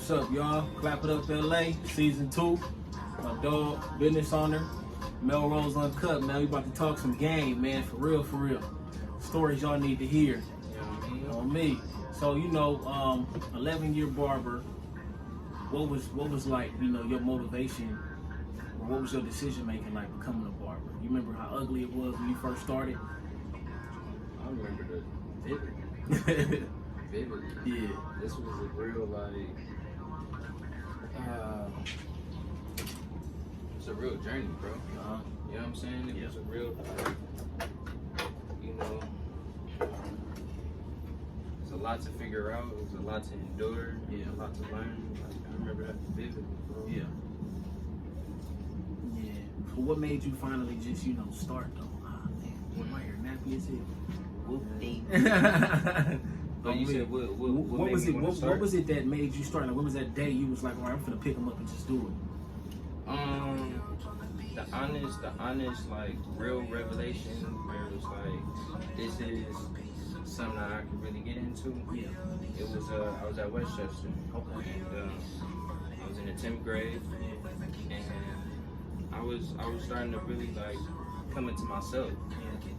What's up, y'all? Clap It Up LA, season 2. My dog, business owner, Melrose Uncutt, man. We about to talk some game, man. For real, for real. Stories y'all need to hear. On me. So, 11-year barber. What was like, your motivation, or what was your decision making like becoming a barber? You remember how ugly it was when you first started? I remember the vividly. Yeah. This was a real it's a real journey, bro. You know what I'm saying? It was a real, it's a lot to figure out. It was a lot to endure. Yeah, a lot to learn. I remember that vividly, bro. Yeah. Yeah. So what made you finally just, start though? Man, my hair nappy as hell. But you said what was it that made you start? Like, when was that day you was like, all right, I'm finna pick them up and just do it? The honest, like, real revelation where it was like, this is something that I could really get into. Yeah. It was, I was at Westchester. Okay. And, I was in the 10th grade, and I was starting to really, like, come into myself.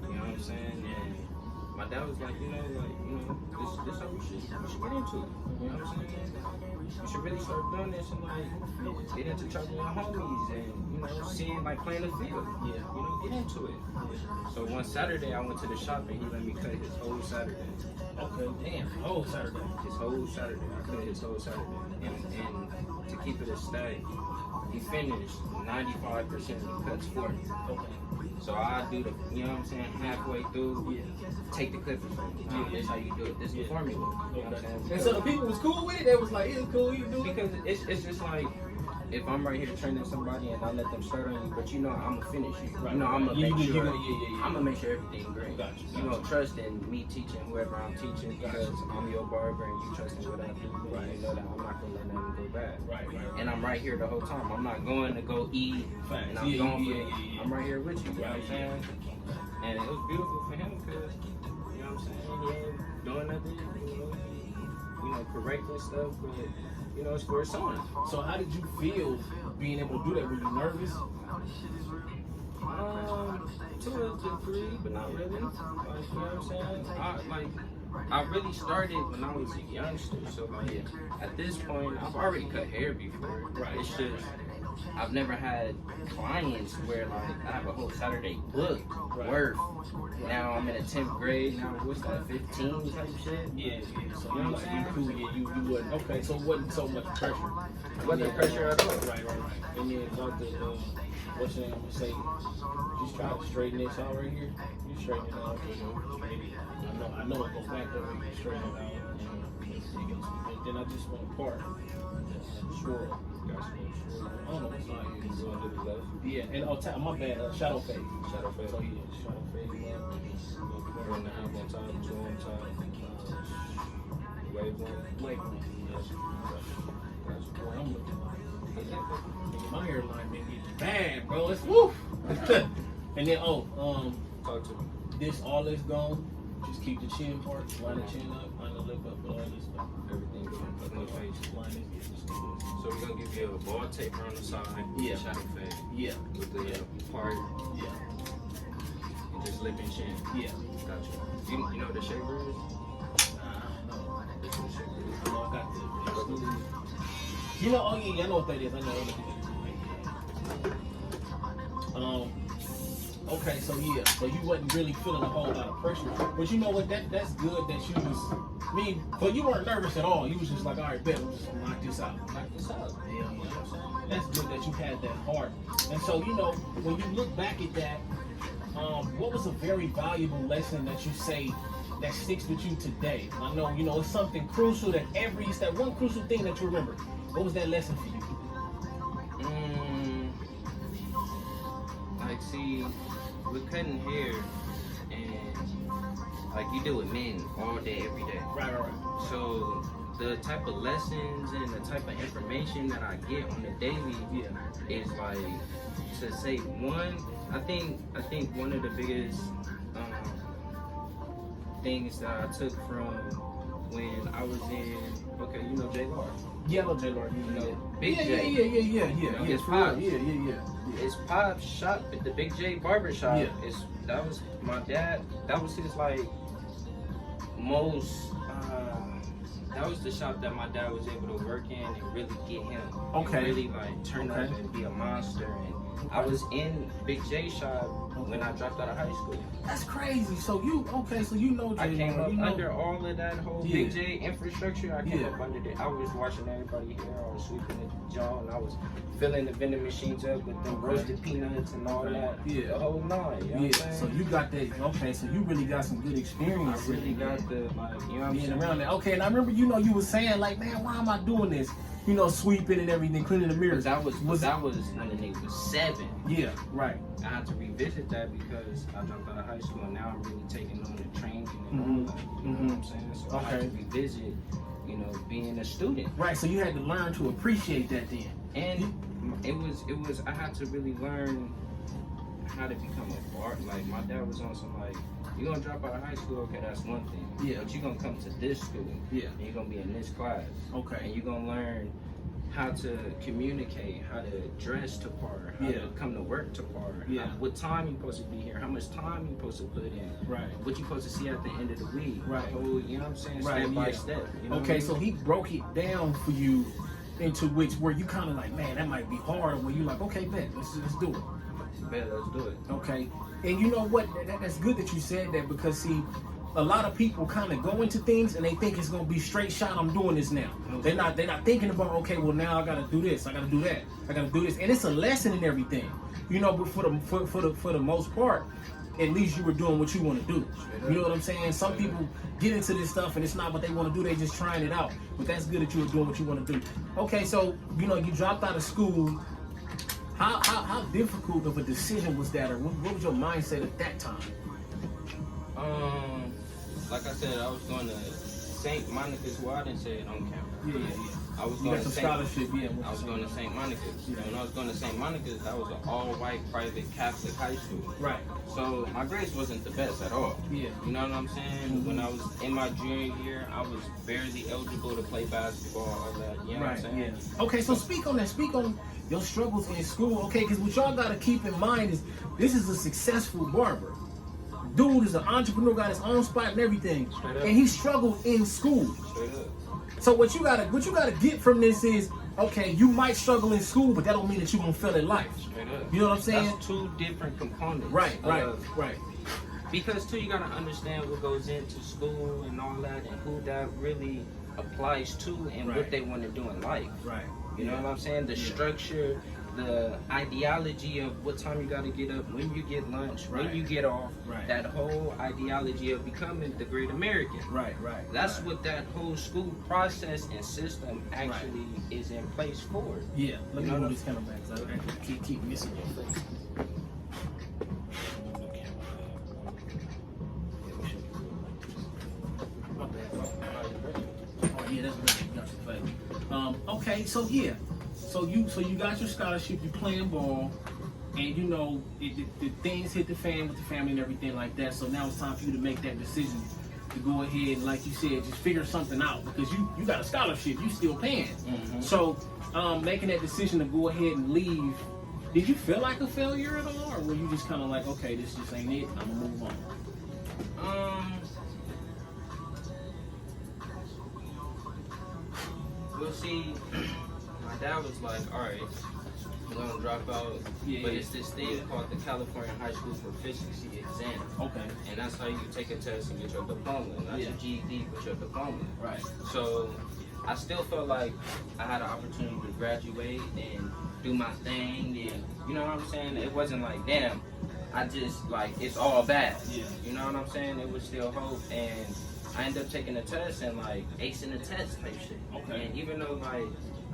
You know what I'm saying? And my dad was like, this is how we should get into it. You know what I'm saying? You should really start doing this and like get into talking to your homies and seeing like playing the field. Yeah. Get into it. So one Saturday I went to the shop and he let me cut his whole Saturday. Okay, damn, whole Saturday. His whole Saturday. I cut his whole Saturday. And to keep it a stay, he finished 95% of the cuts for me. Okay. So I do the, halfway through, take the clippers from him. This is how you do it. This is the formula. You know what I'm saying? And so the people was cool with it? They was like, it's cool, you do it? Because it's just like, if I'm right here training somebody and I let them start on you, but I'm gonna finish you. Right. I'm gonna make sure. I'm gonna make sure everything's great. Gotcha. You don't trust in me teaching whoever I'm teaching because I'm your barber and you trust in what I do. Right. You know that I'm not gonna let nothing go bad. Right. And I'm right here the whole time. I'm not going to go eat. Facts. And I'm going for I'm right here with you. You know what I'm saying? And it was beautiful for him because you know what I'm saying. He ain't doing nothing. Correcting stuff, but. It's for his son. So how did you feel being able to do that? Were you nervous? To a degree, but not really. Like, you know what I'm saying? I really started when I was a youngster. So at this point, I've already cut hair before. Right. It's just I've never had clients where like I have a whole Saturday booked worth. Now I'm in the 10th grade. Now what's that, 15 type shit? Yeah. So you know what I'm saying? You wasn't okay. So it wasn't so much pressure. It wasn't pressure at all. Right. And then about the what's your name? I'm gonna say, just try to straighten this out right here. You straighten it out. Maybe I know it goes back there. You straighten it out. And then I just went apart. Sure. I don't know what's not here. You want to do the left? Yeah, and my bad, shadow fade. Shadow fade. So yeah, shadow fade. 1.5 on top, 2 on top. Wave one. Yes. Boy, I'm looking. My hairline may be bad, bro. It's woof. And then talk to me. All this gone. Just keep the chin part, line the chin up, line the lip up, all this stuff. Everything going on the face. Line this, So we're gonna give you a ball taper on the side. Yeah. Shadow fade. Yeah. With the part. Yeah. And just lip and chin. Yeah. Gotcha. You know what the shaper is? No. This is what the shaper is. I got the I know what that is. I know what okay, so you wasn't really feeling a whole lot of pressure. But you know what, that's good that you was, but you weren't nervous at all. You was just like, all right, bet, I'm just gonna knock this out. Yeah, that's good that you had that heart. And so, when you look back at that, what was a very valuable lesson that you say that sticks with you today? I know, it's something crucial it's that one crucial thing that you remember. What was that lesson for you? See, with cutting hair, and like you deal with men all day, every day. Right. So the type of lessons and the type of information that I get on the daily is like to say one. I think one of the biggest things that I took from when I was in Okay, you know J Lord. Yellow J Lord. You know Big Yeah, J. yeah. You know, his For real. pops. Yeah. His pop shop at the Big J barber shop. Yeah. That was my dad. That was his like most. That was the shop that my dad was able to work in and really get him. Okay. And really like turn up and be a monster. And I was in Big J shop when I dropped out of high school. That's crazy. So you know J I came up you know. under all of that whole Big J infrastructure. I came up under it. I was watching everybody here. I was sweeping the jaw and I was filling the vending machines up with them roasted peanuts and all that. Yeah. The whole nine. You know what I'm saying? So you got that. Okay, so you really got some good experience. I really got the like, you know what I'm being saying? around that. Okay, and I remember you was saying like, man, why am I doing this? You know, sweeping and everything, cleaning the mirrors. That was when the nigga was 7. Yeah, right. I had to revisit that because I dropped out of high school and now I'm really taking on the training and all that. You know what I'm saying? So I had to revisit, you know, being a student. Right. So you had to learn to appreciate that then. And it was I had to really learn how to become a bar. Like my dad was on some like, you're gonna drop out of high school, okay, that's one thing. Yeah. But you're gonna come to this school. Yeah. And you're gonna be in this class. Okay. And you're gonna learn how to communicate, how to dress to par, how to come to work to par, what time you're supposed to be here, how much time you're supposed to put in, right? What you're supposed to see at the end of the week, right? Whole, you know what I'm saying? Right. Step by step. You know okay, what I mean? So he broke it down for you into which where you kind of like, man, that might be hard. Where you like, okay, bet, let's do it. Bet, let's do it. Okay, and you know what? That's good that you said that because see, a lot of people kind of go into things and they think it's gonna be straight shot. I'm doing this now. They're not thinking about, okay, well now I gotta do this, I gotta do that, I gotta do this, and it's a lesson in everything, you know. But for the most part, at least you were doing what you want to do. You know what I'm saying? Some people get into this stuff and it's not what they want to do. They just trying it out. But that's good that you were doing what you want to do. Okay, so you know you dropped out of school. How difficult of a decision was that, or what was your mindset at that time? Like I said, I was going to St. Monica's. Well, I didn't say it on camera. Yeah. I was going to scholarship. I was going to St. Monica's. When I was going to St. Monica's, that was an all-white private Catholic high school. Right. So my grades wasn't the best at all. Yeah. You know what I'm saying? When I was in my junior year, I was barely eligible to play basketball, all that. You know what I'm saying? Yeah. Okay, so speak on that. Speak on your struggles in school. Okay, because what y'all got to keep in mind is this is a successful barber. Dude is an entrepreneur, got his own spot and everything, and he struggled in school. Straight up. So what you gotta get from this is, okay, you might struggle in school, but that don't mean that you gonna fail in life. Straight up. You know what I'm saying? That's two different components. Right. Because too, you gotta understand what goes into school and all that, and who that really applies to, and what they want to do in life. Right. You know what I'm saying? The structure, the ideology of what time you got to get up, when you get lunch, when you get off, that whole ideology of becoming the great American. Right. That's what that whole school process and system actually is in place for. Yeah. Let me move this camera back because I keep missing your face. Oh yeah, that's better. Got your face. Okay, so yeah. So you got your scholarship, you playing ball, and you know the things hit the fan with the family and everything like that. So now it's time for you to make that decision to go ahead and, like you said, just figure something out because you got a scholarship, you still paying. Mm-hmm. So making that decision to go ahead and leave, did you feel like a failure at all, or were you just kind of like, okay, this just ain't it, I'm gonna move on? We'll see. My dad was like, all right, I'm going to drop out, but it's this thing called the California High School Proficiency Exam. Okay. And that's how you take a test and get your diploma. And that's your GED with your diploma. Right. So I still felt like I had an opportunity to graduate and do my thing. And you know what I'm saying? It wasn't like, damn, I just, like, it's all bad. Yeah. You know what I'm saying? It was still hope. And I ended up taking the test and, like, acing the test type shit. Okay. And even though, like,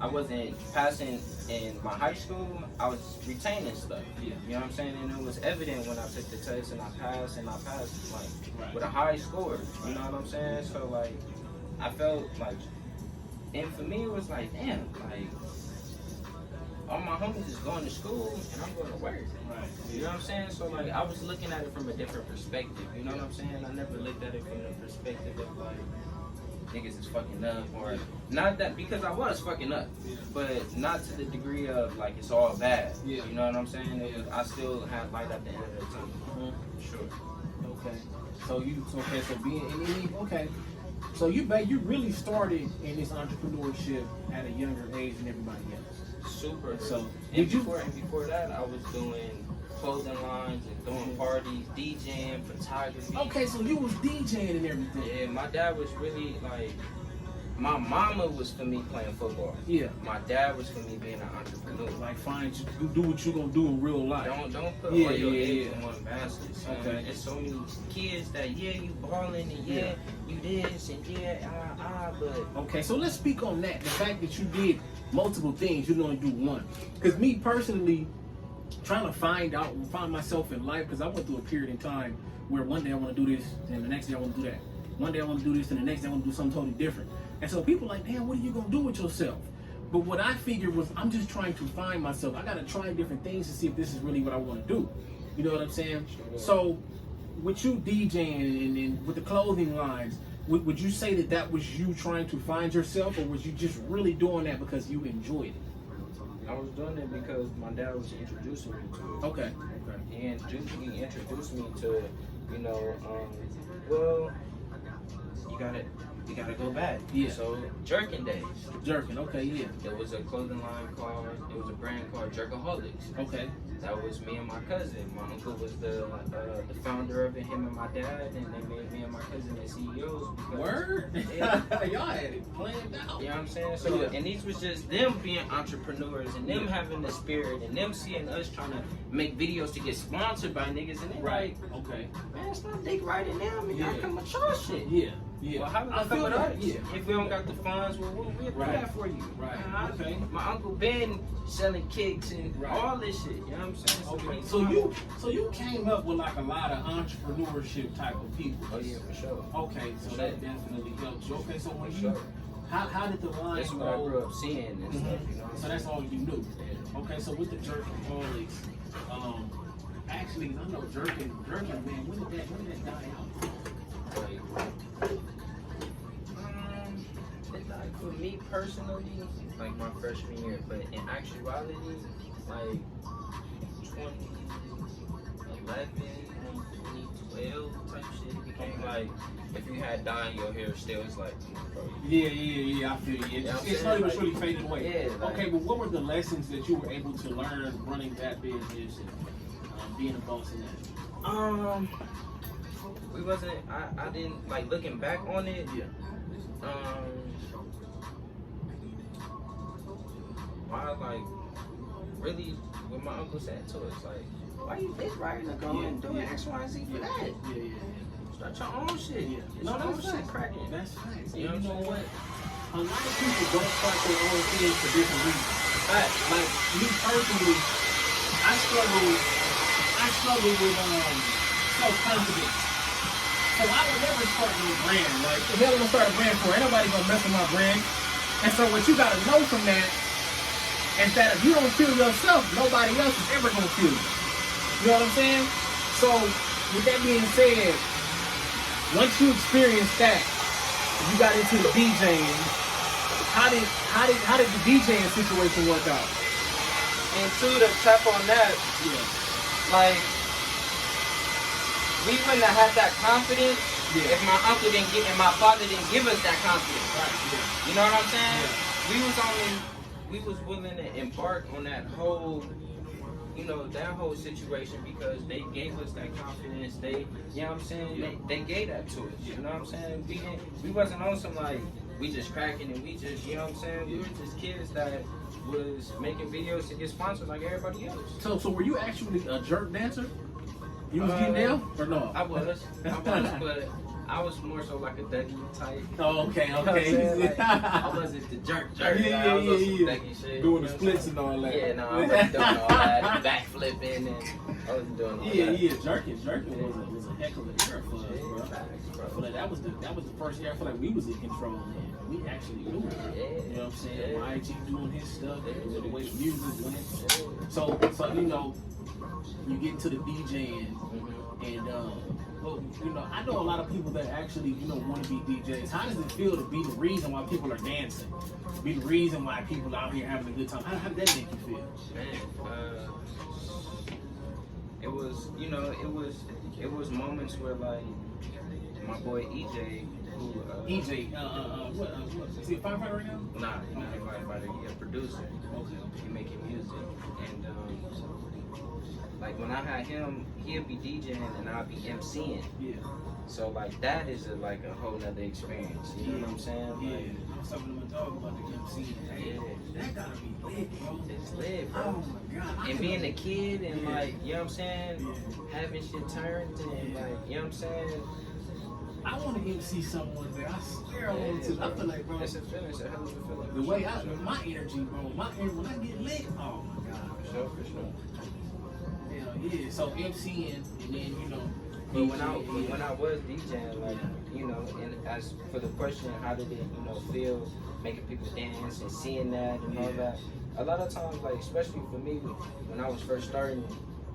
I wasn't passing in my high school, I was retaining stuff. Yeah. You know what I'm saying? And it was evident when I took the test and I passed like with a high score. You know what I'm saying? So like I felt like, and for me it was like, damn, like all my homies is going to school and I'm going to work. Right. You know what I'm saying? So like I was looking at it from a different perspective. You know what I'm saying? I never looked at it from the perspective of like, niggas is fucking up, or not that, because I was fucking up, but not to the degree of like it's all bad. You know what I'm saying? I still had light at the end of the tunnel. Sure. Okay. So So you really started in this entrepreneurship at a younger age than everybody else. Super. So before that, I was doing clothing lines and throwing parties, DJing, photography. Okay, so you was DJing and everything. Yeah, my dad was really like, my mama was for me playing football. Yeah. My dad was for me being an entrepreneur. Like, you do what you gonna do in real life. Don't put all your eggs in one basket. Okay. There's so many kids that you balling and you this and but. Okay, so let's speak on that. The fact that you did multiple things, you only do one. Because me personally, trying to find myself in life, because I went through a period in time where one day I want to do this and the next day I want to do that. One day I want to do this and the next day I want to do something totally different. And so people are like, damn, what are you going to do with yourself? But what I figured was, I'm just trying to find myself. I got to try different things to see if this is really what I want to do. You know what I'm saying? So with you DJing and with the clothing lines, would you say that was you trying to find yourself, or was you just really doing that because you enjoyed it? I was doing it because my dad was introducing me to it. Okay. He introduced me to, well, you gotta go back. Yeah. So Jerkin days. Jerkin, okay, yeah. There was a clothing line it was a brand called Jerkaholics. Okay. That was me and my cousin. My uncle was the founder of it, him and my dad, and they made me and my cousin the CEOs. Word? Yeah. Y'all had it planned out. You know what I'm saying? So, and these was just them being entrepreneurs and them having the spirit and them seeing us trying to make videos to get sponsored by niggas, and they like, okay, man, stop dick riding them and y'all come with y'all shit. Yeah. Well, how about come with us? If we don't got the funds, well, we'll do that for you. Right. Okay. My uncle Ben selling kicks and all this shit. You know what I'm saying? Okay. So you came up with like a lot of entrepreneurship type of people. Oh yeah, for sure. Okay, so that definitely helps you. Okay, so when how did the line That's what I grew up seeing and stuff, you know. So that's all you knew. Okay, so with the Jerkaholics, actually I know Jerkin, man, when did that die out? For me personally, like my freshman year, but in actuality, like 2011, 2012 type shit, it became like, if you had dye in your hair still, it's like, bro. Yeah, I feel you. It's slowly but surely fading away. Yeah, okay, but what were the lessons that you were able to learn running that business and being a boss in that? I didn't, like, looking back on it, like, really, what my uncle said to us, like, why you dick riding and going and doing X, Y, and Z for that? Yeah. Start your own shit. No, that's shit cracking. That's facts. You know what? A lot of people don't start their own things for different reasons. Like me personally, I struggle with self-confidence. So I would never start no brand. Like, the hell I'm gonna start a brand for? Ain't nobody gonna mess with my brand. And so what you gotta know from that is that if you don't feel yourself, nobody else is ever gonna feel you. You know what I'm saying? So with that being said, once you experienced that, you got into the DJing. How did the DJing situation work out? And to tap on that, like, we wouldn't have had that confidence if my uncle didn't get and my father didn't give us that confidence. Right. You know what I'm saying? We was willing to embark on that whole, that whole situation because they gave us that confidence. They, you know what I'm saying? They gave that to us. You know what I'm saying? We wasn't on some like we just cracking and we just, you know what I'm saying? We were just kids that was making videos to get sponsored like everybody else. So were you actually a jerk dancer? You was getting down or no? I was, but I was more so like a Dougie type. Oh, okay. Like, I wasn't the jerk. I was on some Dougie shit. Doing the splits and all that. Yeah, no, I wasn't doing all that. Backflipping and I wasn't doing all that. Yeah, jerking was a heck of an era for us, bro. I feel like that was the first year I feel like we was in control, man. We actually knew it. Yeah. You know what I'm saying? YG doing his stuff, the way the music went. So you get into the DJing, and Well, you know, I know a lot of people that actually, you know, want to be DJs. How does it feel to be the reason why people are dancing? Be the reason why people out here having a good time? How did that make you feel? Man, it was, you know, it was moments where like my boy EJ, who EJ, what? Is he a firefighter right now? Nah, he's not a firefighter. He's a producer. Okay. He making music, and like when I had him, he'll be DJing and I'll be MCing. Yeah. So like that is like a whole nother experience. You know what I'm saying? Yeah. Like, I was talking to my dog about the MC. yeah. That gotta be lit, bro. It's lit, bro. Oh my god. And being a kid and Yeah. like, you know what I'm saying? Yeah. Having shit turned and like, you know what I'm saying? I want to MC someone there. I swear I want to. I feel like, bro, It's a feeling. It's a hell of a feeling. the way my energy, bro, when I get lit, oh my god. For sure, for sure. Hell yeah. So MCing, and then, you know. But when I was DJing, like, you know, and as for the question, how did it, you know, feel making people dance and seeing that and all that? A lot of times, like, especially for me, when I was first starting,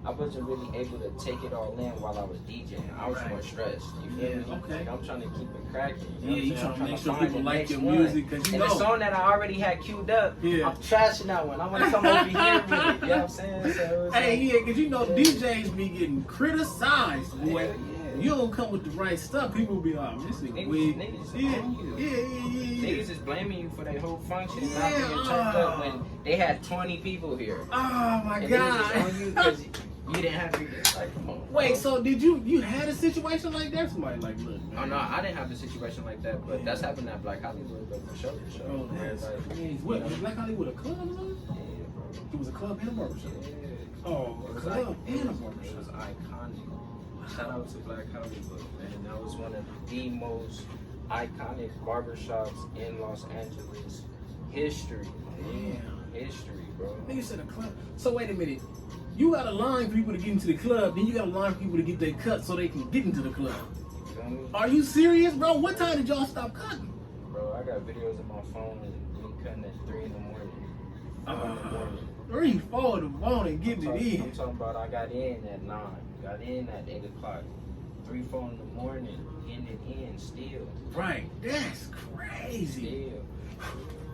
I wasn't really able to take it all in while I was DJing. I was more stressed. You feel me? Okay. Like, I'm trying to keep it cracking. Yeah, you trying to make sure find people the like next your one. music, cause you and know. the song that I already had queued up, Yeah. I'm trashing that one. I want to come over here with it. You know what I'm saying? So it's Hey, like, yeah, cause you know DJs be getting criticized, boy. Hell yeah. You don't come with the right stuff, people be like, oh, this nigga weak. Niggas Yeah, on you. yeah. Niggas is blaming you for their whole function and Yeah, not being turned up when they had 20 people here. Oh my And god. niggas is on you because you didn't have your, like, come on. Wait, so did you had a situation like that? Somebody like, look. Oh no, I didn't have a situation like that, but that's happened at Black Hollywood, though, for sure, for sure. Oh, Where, that's like, crazy. you What, know, was Black Hollywood a club or something? yeah, bro. It was a club and a barbershop. Yeah. Oh, It a was club like, and a it barbershop. was iconic. Shout out to Black Hollywood, man. That was one of the most iconic barbershops in Los Angeles history. Damn. History, bro. Nigga said a club. So wait a minute. You got a line for people to get into the club, then you got a line for people to get their cut so they can get into the club. You feel me? Are you serious, bro? What time did y'all stop cutting? Bro, I got videos on my phone and me cutting at 3 in the morning. 3, 4 in the morning, getting it I'm in. talking about I got in at 9, got in at 8 o'clock, 3, 4 in the morning, getting it in still. Right, that's crazy. Still.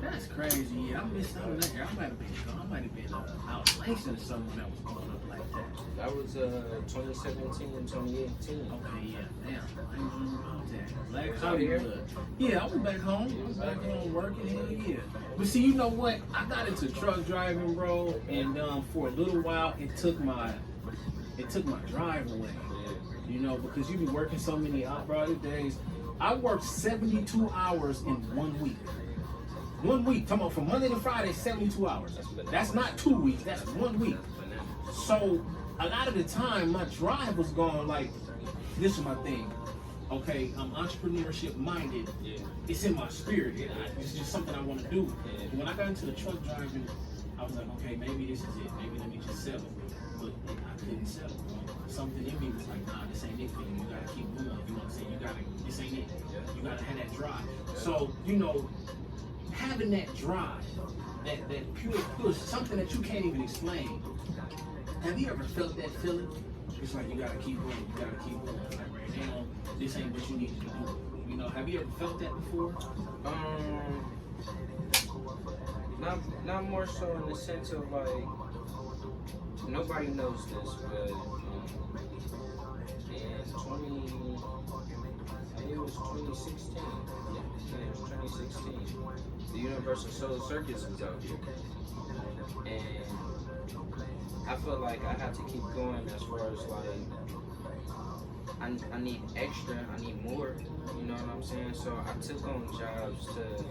That's crazy. Yeah, I missed out on that. I might have been out licensing someone that was going up like that. That was 2017 and 2018. Okay, yeah, damn. I didn't remember about that. Black Was out here? Hollywood. Yeah, I was back home. I was back home working. Hell yeah. But see, you know what? I got into truck driving, bro, and for a little while, it took my drive away. You know, because you be working so many hot-rodded days. I worked 72 hours in 1 week. 1 week, talking about from Monday to Friday, 72 hours. That's not 2 weeks, that's 1 week. So a lot of the time, my drive was gone. Like, this is my thing. Okay, I'm entrepreneurship minded. Yeah. It's in my spirit. It's just something I want to do. And when I got into the truck driving, I was like, okay, maybe this is it. Maybe let me just settle. But I couldn't settle. Something in me was like, nah, this ain't it for you. You gotta keep moving. You know what I'm saying? This ain't it. You gotta have that drive. So, you know, having that drive, that pure push, something that you can't even explain. Have you ever felt that feeling? It's like you gotta keep going, you gotta keep going. Like right now, this ain't what you need to do. You know, have you ever felt that before? Not more so in the sense of like nobody knows this, but it was 2016. Yeah, it was 2016. The Universal Soul Circus was out here, and I felt like I had to keep going as far as like I need extra, I need more. You know what I'm saying? So I took on jobs to,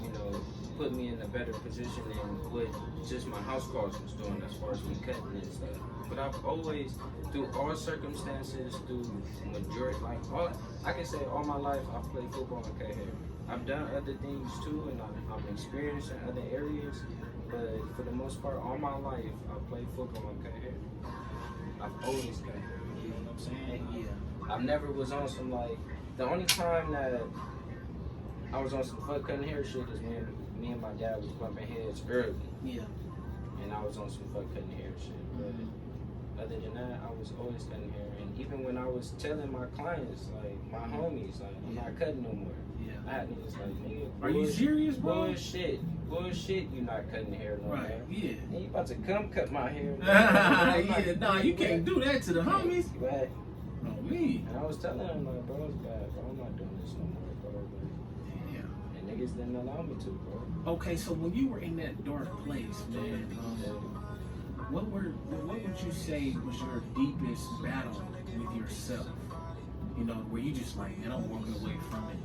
you know, put me in a better position than what just my house calls was doing as far as me cutting and stuff. But I've always, through all circumstances, through majority, like I can say all my life I've played football in K here. I've done other things too, and I'm experienced in other areas. But for the most part, all my life I've played football in K here. I've always cut hair. You know what I'm saying? Yeah. I never was on some like. The only time that I was on some fuck cutting hair shit is when me and my dad was bumping heads early. Yeah. And I was on some fuck cutting hair shit. But other than that, I was always cutting hair. And even when I was telling my clients, like my homies, like I'm not cutting no more. Yeah. I had niggas like, nigga, Are you serious, bro? Bullshit, you not cutting hair no more. Right, yeah. And you about to come cut my hair. Yeah, nah, you can't do that to the homies. Right. No, me. And I was telling him, like, bro, it's bad, bro. I'm not doing this no more, bro. Yeah. And niggas didn't allow me to, bro. Okay, so when you were in that dark place, man, what would you say was your deepest battle with yourself? You know, where you just like, man, I'm walking away from it.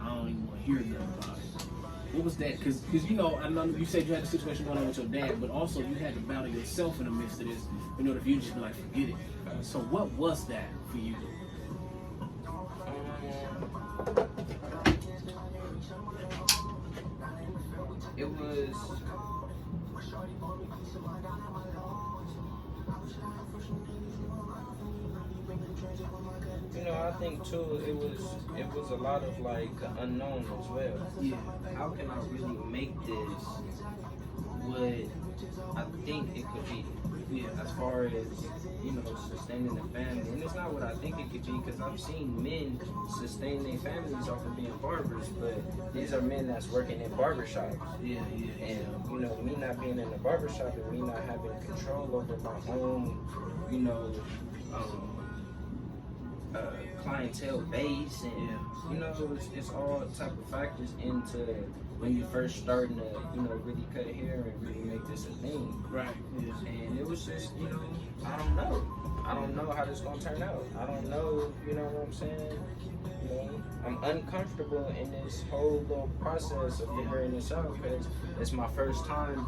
I don't even want to hear nothing about it. What was that? Because you know, I know you said you had a situation going on with your dad, but also you had to battle yourself in the midst of this in order for you to just be like, forget it. So what was that for you? It was. You know, I think too, it was a lot of like the unknown as well. Yeah. How can I really make this what I think it could be? Yeah. As far as, you know, sustaining the family. And it's not what I think it could be, because I've seen men sustain their families off of being barbers, but these are men that's working in barbershops. Yeah. And, you know, me not being in the barbershop and me not having control over my own, you know, clientele base, and you know, it's all type of factors into when you first starting to, you know, really cut hair and really make this a thing. Right. Yeah. And it was just, you know, I don't know how this gonna turn out. I don't know, you know what I'm saying? You know, I'm uncomfortable in this whole little process of figuring this out, because it's my first time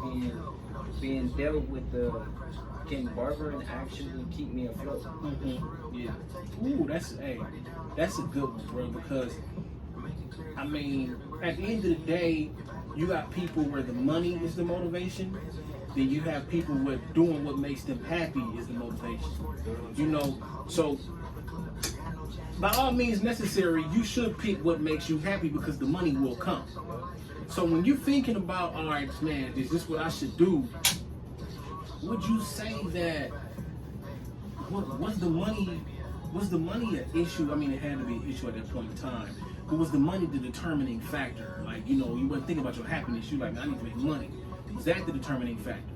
being dealt with the can barber and actually keep me afloat. Mm-hmm. Yeah. Ooh, that's a good one, bro, because I mean, at the end of the day, you got people where the money is the motivation, then you have people where doing what makes them happy is the motivation. You know, so by all means necessary, you should pick what makes you happy, because the money will come. So when you're thinking about, all right, man, is this what I should do? Would you say that was the money an issue? I mean, it had to be an issue at that point in time. But was the money the determining factor? Like, you know, you wasn't thinking about your happiness. You like, I need to make money. Was that the determining factor?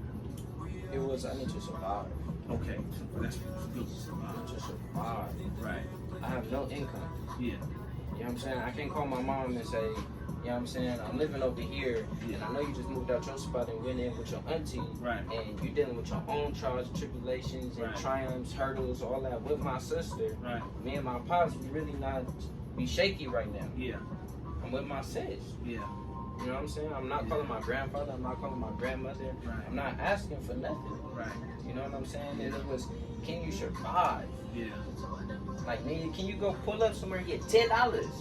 It was, I need to survive. Okay, so that's good. Survive. To survive. Right. I have no income. Yeah. You know what I'm saying? I can't call my mom and say, you know what I'm saying, I'm living over here, and I know you just moved out your spot and went in with your auntie, right, and you're dealing with your own trials, tribulations, and triumphs, hurdles, all that with my sister. Right. Me and my pops, we really not be shaky right now. Yeah. I'm with my sis. Yeah. You know what I'm saying? I'm not calling my grandfather, I'm not calling my grandmother. Right. I'm not asking for nothing. Right. You know what I'm saying? And it was, can you survive? Yeah. Like, nigga, can you go pull up somewhere and get $10?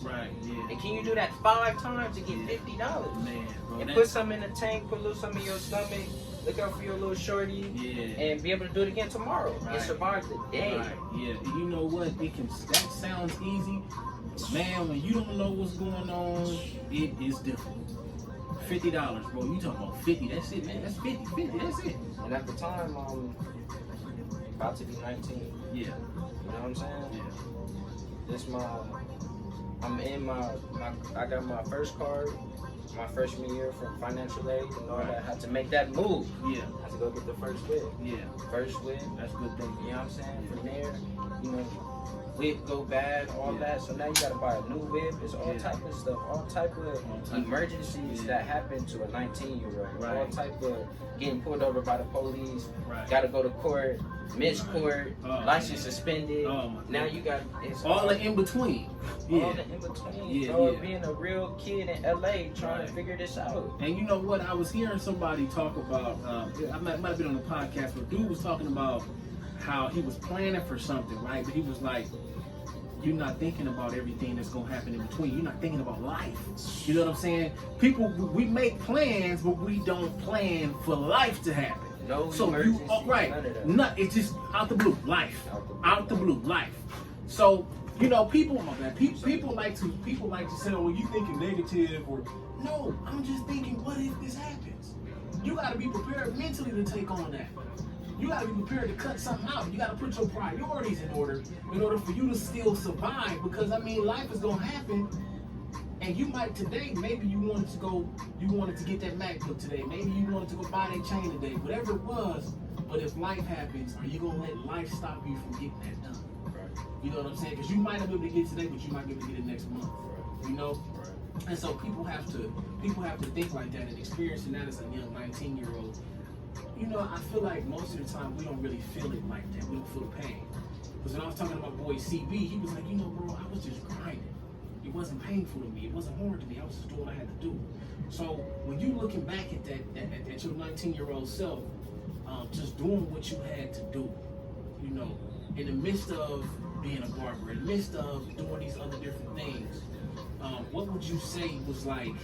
Right, yeah. And can you do that 5 times to get $50? Man, bro. And put some in the tank, put a little some in your stomach, look out for your little shorty, and be able to do it again tomorrow. Right. And survive the day. Right, yeah. And you know what? That sounds easy. Man, when you don't know what's going on, it is difficult. $50, bro. You talking about 50? That's it, man. That's 50. That's it. And at the time, about to be 19. Yeah. You know what I'm saying? Yeah. I got my first card, my freshman year from financial aid, and all that. I had to make that move. Yeah. I had to go get the first whip. Yeah. First whip. That's a good thing. You know what I'm saying? From there, you know, whip go bad, all that. So now you gotta buy a new whip. It's all type of stuff, all type of emergencies that happen to a 19-year-old. Right. All type of getting pulled over by the police. Right. Gotta go to court, miss court, license suspended. Now you got all the in between. All the in between. Being a real kid in LA trying to figure this out. And you know what? I was hearing somebody talk about. I might have been on the podcast, but dude was talking about how he was planning for something, right? But he was like, you're not thinking about everything that's going to happen in between. You're not thinking about life. You know what I'm saying? People, we make plans, but we don't plan for life to happen. No, so you, right? It's just out the blue, life. Out the blue, life. So you know, people like to say, "Oh, you thinking negative," or no, I'm just thinking, what if this happens? You got to be prepared mentally to take on that. you gotta be prepared to cut something out. You gotta put your priorities in order for you to still survive. Because I mean, life is gonna happen, and you might today, maybe you wanted to get that MacBook today. Maybe you wanted to go buy that chain today. Whatever it was. But if life happens, are you gonna let life stop you from getting that done? Right. You know what I'm saying? Because you might not be able to get it today, but you might be able to get it next month. Right. You know? Right. And so people have to think like that, and experiencing that as a young 19-year-old. You know, I feel like most of the time we don't really feel it like that. We don't feel the pain. Because when I was talking to my boy CB, he was like, you know, bro, I was just grinding. It wasn't painful to me. It wasn't hard to me. I was just doing what I had to do. So when you looking back at at your 19-year-old self, just doing what you had to do, you know, in the midst of being a barber, in the midst of doing these other different things, what would you say was like,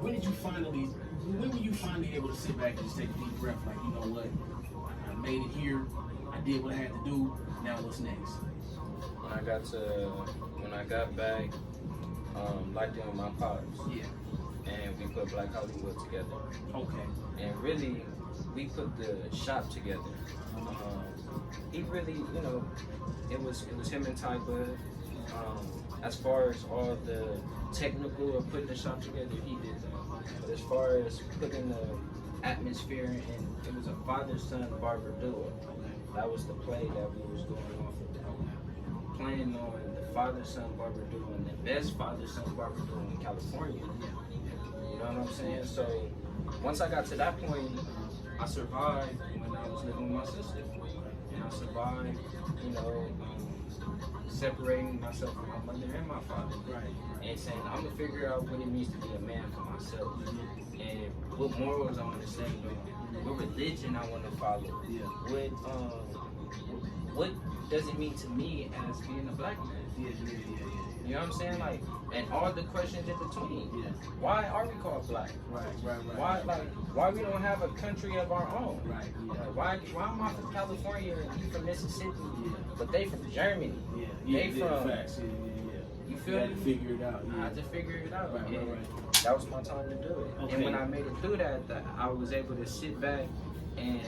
when were you finally able to sit back and just take a deep breath, like, you know what, I made it here, I did what I had to do, now what's next? When I got back, locked in with my pops. Yeah. And we put Black Hollywood together. Okay. And really, we put the shop together. He really, you know, it was him and Ty Bud. As far as all the technical of putting the shop together, he did that. But as far as putting the atmosphere in, it was a father-son barber duo. That was the play that we was going off of. Playing on the father-son barber duo and the best father-son barber duo in California. You know what I'm saying? So once I got to that point, I survived when I was living with my sister. And I survived, you know, separating myself from my mother and my father. Right. And saying, I'm going to figure out what it means to be a man for myself. And what morals I want to stand on. What religion I want to follow. Yeah. What does it mean to me as being a black man? Yeah. You know what I'm saying? Like, and all the questions in between. Yeah. Why are we called black? Right. Why we don't have a country of our own? Right. Yeah. Why am I from California and you from Mississippi? Yeah. But they from Germany. Yeah. They from. Facts. Yeah. You You feel had me? to figure it out. I Yeah. had to figure it out. Right. That was my time to do it. Okay. And when I made it through that, I was able to sit back and,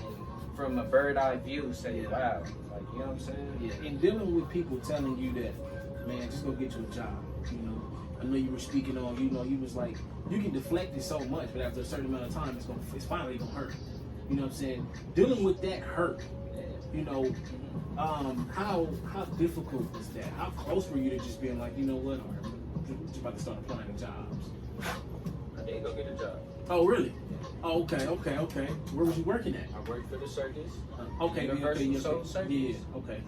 from a bird eye view, say, Yeah. wow, like, you know what I'm saying? Yeah. And dealing with people telling you that, man, just go get you a job. You know, I know you were speaking on, you know, you was like, you can deflect it so much, but after a certain amount of time, it's finally gonna hurt. You know what I'm saying? Dealing with that hurt, you know, how difficult was that? How close were you to just being like, you know what, I'm just about to start applying to jobs? I did go get a job. Oh, really? Oh, okay. Where was you working at? I worked for the circus. Universal Soul Circus. Yeah, okay.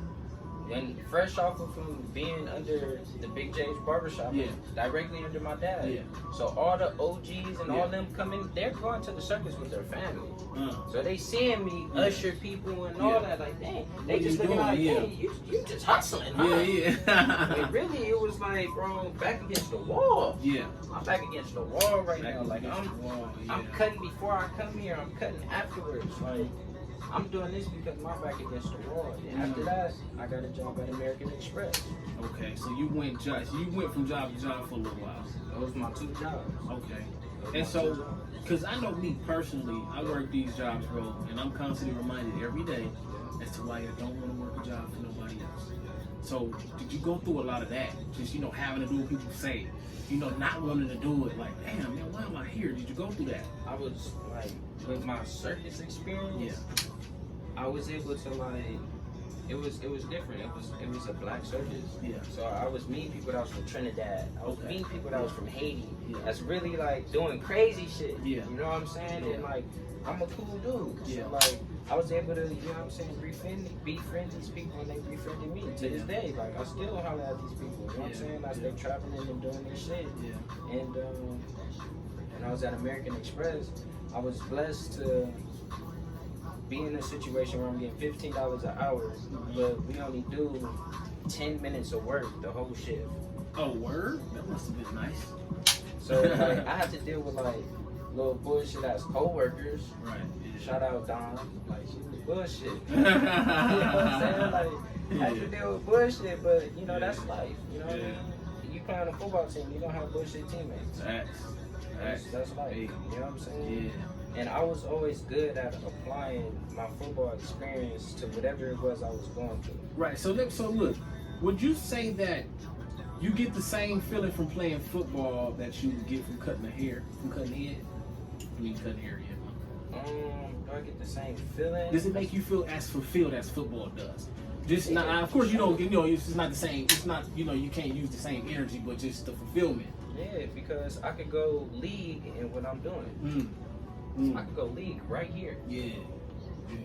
And fresh off of from being under the Big J's barbershop, Yeah. directly under my dad. Yeah. So all the OGs and Yeah. all them coming, they're going to the circus with their family. Uh, So they seeing me Yeah. usher people and Yeah. all that, like, dang, they What just you looking doing? like, Yeah. hey, you just hustling, huh? yeah. And really, it was like, bro, back against the wall. Yeah. I'm back against the wall right Back now. Like, against the wall, I'm yeah. cutting before I come here. I'm cutting afterwards. Like, I'm doing this because my back against the wall. And after that, I got a job at American Express. Okay, so you went from job to job for a little while. Those were my two jobs. Okay. And so, because I know me personally, I work these jobs, bro, and I'm constantly reminded every day as to why I don't want to work a job for nobody else. So, did you go through a lot of that? Just, you know, having to do what people say, you know, not wanting to do it, like, damn, man, why am I here? Did you go through that? I was like, with my circus experience, Yeah. I was able to like, it was different. It was a black circus. Yeah. So I was meeting people that was from Trinidad. I was Okay. meeting people that was from Haiti. Yeah. That's really like doing crazy shit. Yeah. You know what I'm saying? Yeah. And like, I'm a cool dude. Yeah. So like, I was able to, you know what I'm saying, befriend these people, and they befriended me. To this day, like, I still holler at these people. You know what I'm Yeah. saying? As they traveling and doing their shit. Yeah. And I was at American Express. I was blessed to be in a situation where I'm getting $15 an hour, but we only do 10 minutes of work the whole shift. Oh, word? That must have been nice. So like, I had to deal with like little bullshit as co-workers. Right. Shout out Don. Like, she was bullshit. You know what I'm saying? Like, I had to deal with bullshit, but you know, that's life. You know what I mean? You play on a football team, you don't have bullshit teammates. That's That's life. Hey. You know what I'm saying? Yeah. And I was always good at applying my football experience to whatever it was I was going through. Right. So look, would you say that you get the same feeling from playing football that you get from cutting the hair, from cutting head? I mean, cutting hair, yeah. Do I get the same feeling? Does it make you feel as fulfilled as football does? Just not, of course, it's just not the same. It's not, you can't use the same energy, but just the fulfillment. Yeah, because I could go league in what I'm doing. I could go league right here. Yeah.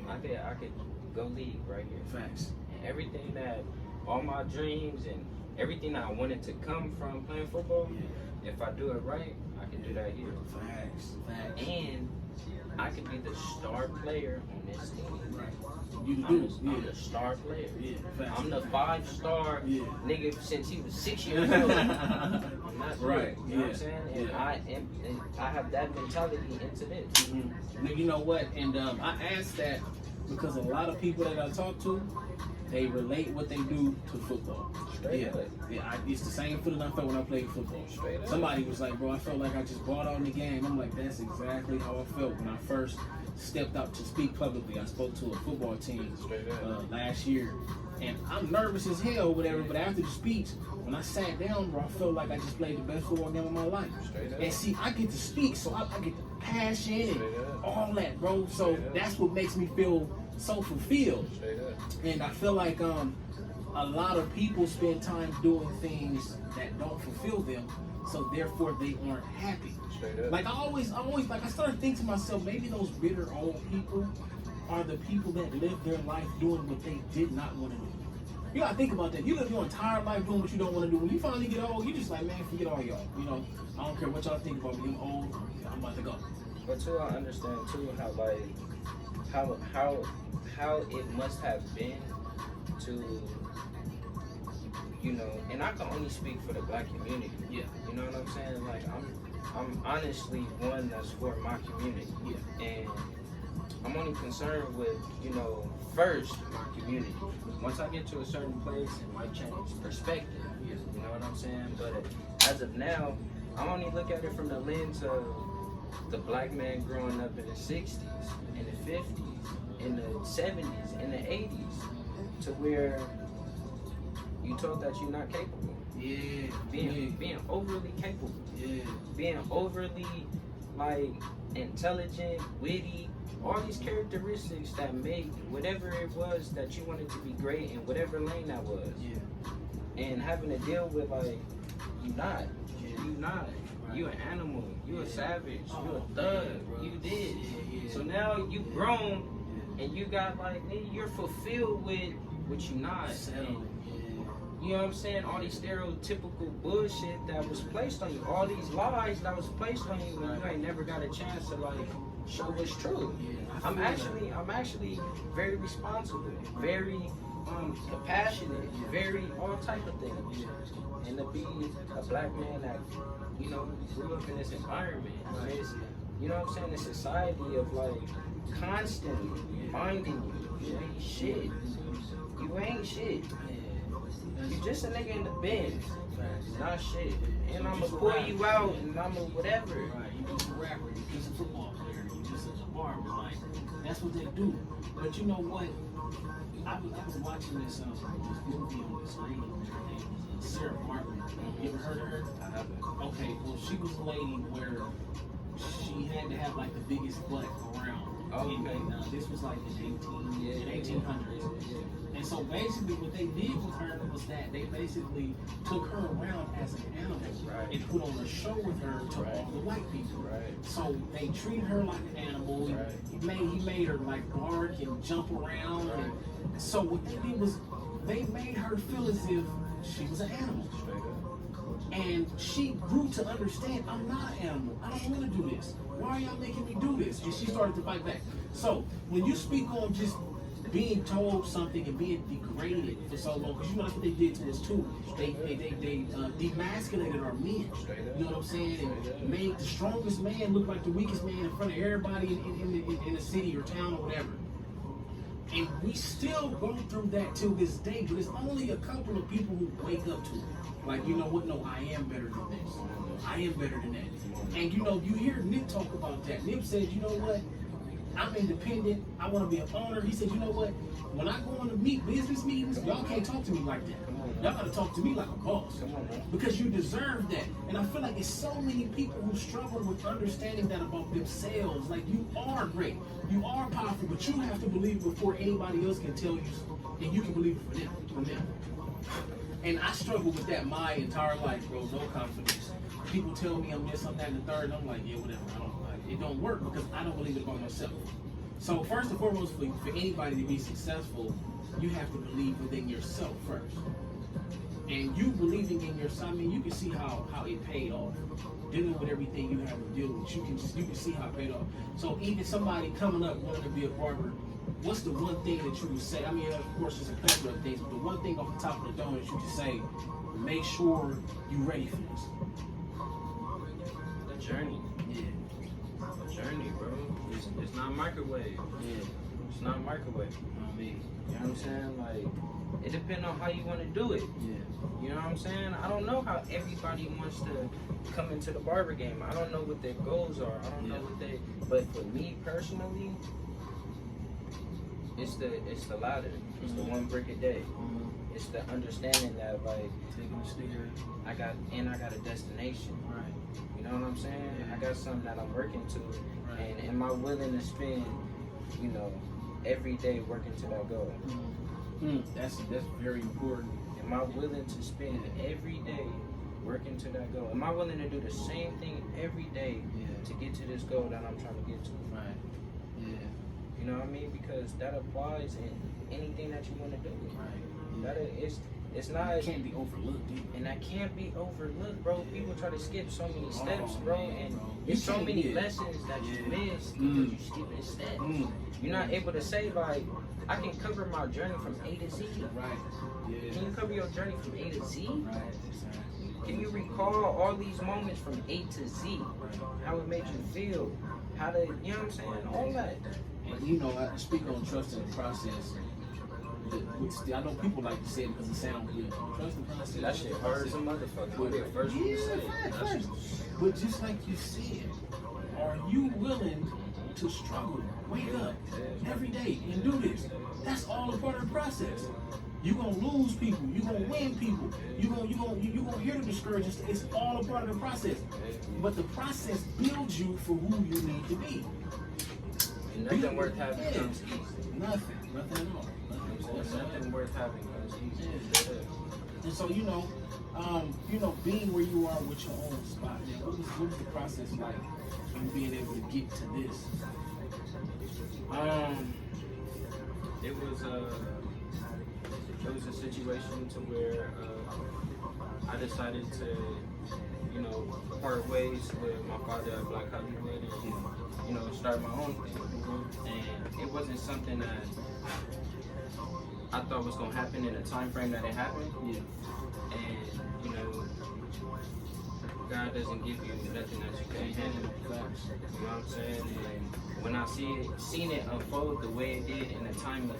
I could go league right here. Facts. And everything that, all my dreams and everything that I wanted to come from playing football, if I do it right, I can do that here. Facts. And I could be the star player on this team. Right. You I'm the star player. Yeah. Facts. I'm the 5-star nigga since he was 6 years old. I'm not right. You know what I'm saying? And I have that mentality into this. Now, you know what? And I asked that because a lot of people that I talk to, they relate what they do to football. Straight up. It's the same feeling I felt when I played football. Straight up. Somebody was like, bro, I felt like I just bought on the game. I'm like, that's exactly how I felt when I first stepped out to speak publicly. I spoke to a football team last year. And I'm nervous as hell, whatever, but after the speech, when I sat down, bro, I felt like I just played the best football game of my life. And see, I get to speak, so I get the passion and all that, bro. So that's what makes me feel so fulfilled. And I feel like a lot of people spend time doing things that don't fulfill them, so therefore they aren't happy. Like I started thinking to myself, maybe those bitter old people are the people that live their life doing what they did not want to do. You gotta think about that. You live your entire life doing what you don't want to do. When you finally get old, you just like, man, forget all y'all. I don't care what y'all think about me. I'm old. I'm about to go. But too, I understand too how it must have been to, and I can only speak for the black community. Yeah. You know what I'm saying? Like I'm honestly one that's for my community. Yeah. And I'm only concerned with, first my community. Once I get to a certain place, it might change perspective. You know what I'm saying? But as of now, I only look at it from the lens of the black man growing up in the 60s, in the 50s, in the 70s, in the 80s, to where you told that you're not capable. Yeah. Being overly capable. Yeah. Being overly intelligent, witty, all these characteristics that make whatever it was that you wanted to be great in whatever lane that was. Yeah. And having to deal with you not. You an animal, you a savage, you a thug, you did. So now you grown and you got you're fulfilled with what you not. You know what I'm saying? All these stereotypical bullshit that was placed on you, all these lies that was placed on you when you ain't never got a chance to show what's true. I'm actually very responsible, very compassionate, very all type of things. And to be a black man that, grew up in this environment, you know what I'm saying, this society of constantly reminding you ain't shit. You ain't shit. You just a nigga in the Benz. Not shit. And I'ma pull you out and I'ma whatever. Right, you just a rapper, you just a football player, you just a barber, that's what they do. But you know what? I was watching this movie on the screen. Her name was Sarah Martin. You ever heard of her? I haven't. Okay, well she was a lady where she had to have the biggest butt around. Okay. And this was in 1800s. And so basically what they did with her was that they basically took her around as an animal and put on a show with her to all the white people. So they treated her like an animal. He made her bark and jump around. And so what they did was they made her feel as if she was an animal. And she grew to understand, I'm not an animal. I don't want to do this. Why are y'all making me do this? And she started to fight back. So when you speak on just being told something and being degraded for so long, because that's what they did to us too. They demasculated our men. You know what I'm saying? And made the strongest man look like the weakest man in front of everybody in the city or town or whatever. And we still go through that till this day, but it's only a couple of people who wake up to it. Like, you know what? No, I am better than this. I am better than that. And you know, you hear Nip talk about that. Nip says, you know what? I'm independent. I want to be an owner. He said, you know what? When I go on to business meetings, y'all can't talk to me like that. Y'all gotta talk to me like a boss. Because you deserve that. And I feel like it's so many people who struggle with understanding that about themselves. Like, you are great. You are powerful, but you have to believe before anybody else can tell you, and you can believe it for them. And I struggle with that my entire life, bro. No confidence. People tell me I'm this, I'm that, and the third, and I'm like, yeah, whatever. It don't work because I don't believe it about myself. So first and foremost, for anybody to be successful, you have to believe within yourself first. And you believing in yourself, I mean, you can see how it paid off. Dealing with everything you have to deal with, you can see how it paid off. So even somebody coming up wanting to be a barber, what's the one thing that you would say? I mean, of course, there's a plethora of things, but the one thing off the top of the dome that you can say, make sure you're ready for this. The journey. Yeah. The journey, bro. It's not microwave. Yeah. It's not microwave. I mean, you know what I'm saying? Like, it depends on how you want to do it. yeah. You know what I'm saying? I don't know how everybody wants to come into the barber game. I don't know what their goals are. I don't know what they. But for me personally, it's the ladder. It's the one brick a day. It's the understanding that, like, Taking a sticker. I got a destination. Right. You know what I'm saying? Yeah. I got something that I'm working to. Right. And am I willing to spend, you know, every day working to that goal? That's very important. Am I willing to spend every day working to that goal? Am I willing to do the same thing every day to get to this goal that I'm trying to get to? Right. Yeah. You know what I mean? Because that applies in anything that you want to do. Right. That it's not. It can't be overlooked, dude. And that can't be overlooked, bro. People try to skip so many steps, bro, and bro. there's so can't, many lessons that you miss because you skipping steps. You're not able to say, like, I can cover my journey from A to Z. Right. Yeah. Can you cover your journey from A to Z? Right. Can you recall all these moments from A to Z? How it made you feel? How to, you know what I'm saying? All that. And you know, I speak on trust in the process. I know people like to say it because it sounds good. Trust the process. That shit hurt some motherfucker. But, The first one to say it. first. But just like you said, are you willing to struggle, wake up every day and do this? That's all a part of the process. You're gonna lose people, you're gonna win people, you're gonna hear the discouragement. It's all a part of the process. But the process builds you for who you need to be. And nothing worth having comes easy. Nothing at all. Nothing worth having comes easy. And so, being where you are with your own spot, man, what was the process like in being able to get to this? It was a situation to where I decided to, part ways with my father at Black Hollywood and, start my own thing. And it wasn't something that I thought was gonna happen in the time frame that it happened. And God doesn't give you nothing that you can't handle. You know what I'm saying? And when I seen it unfold the way it did in the time of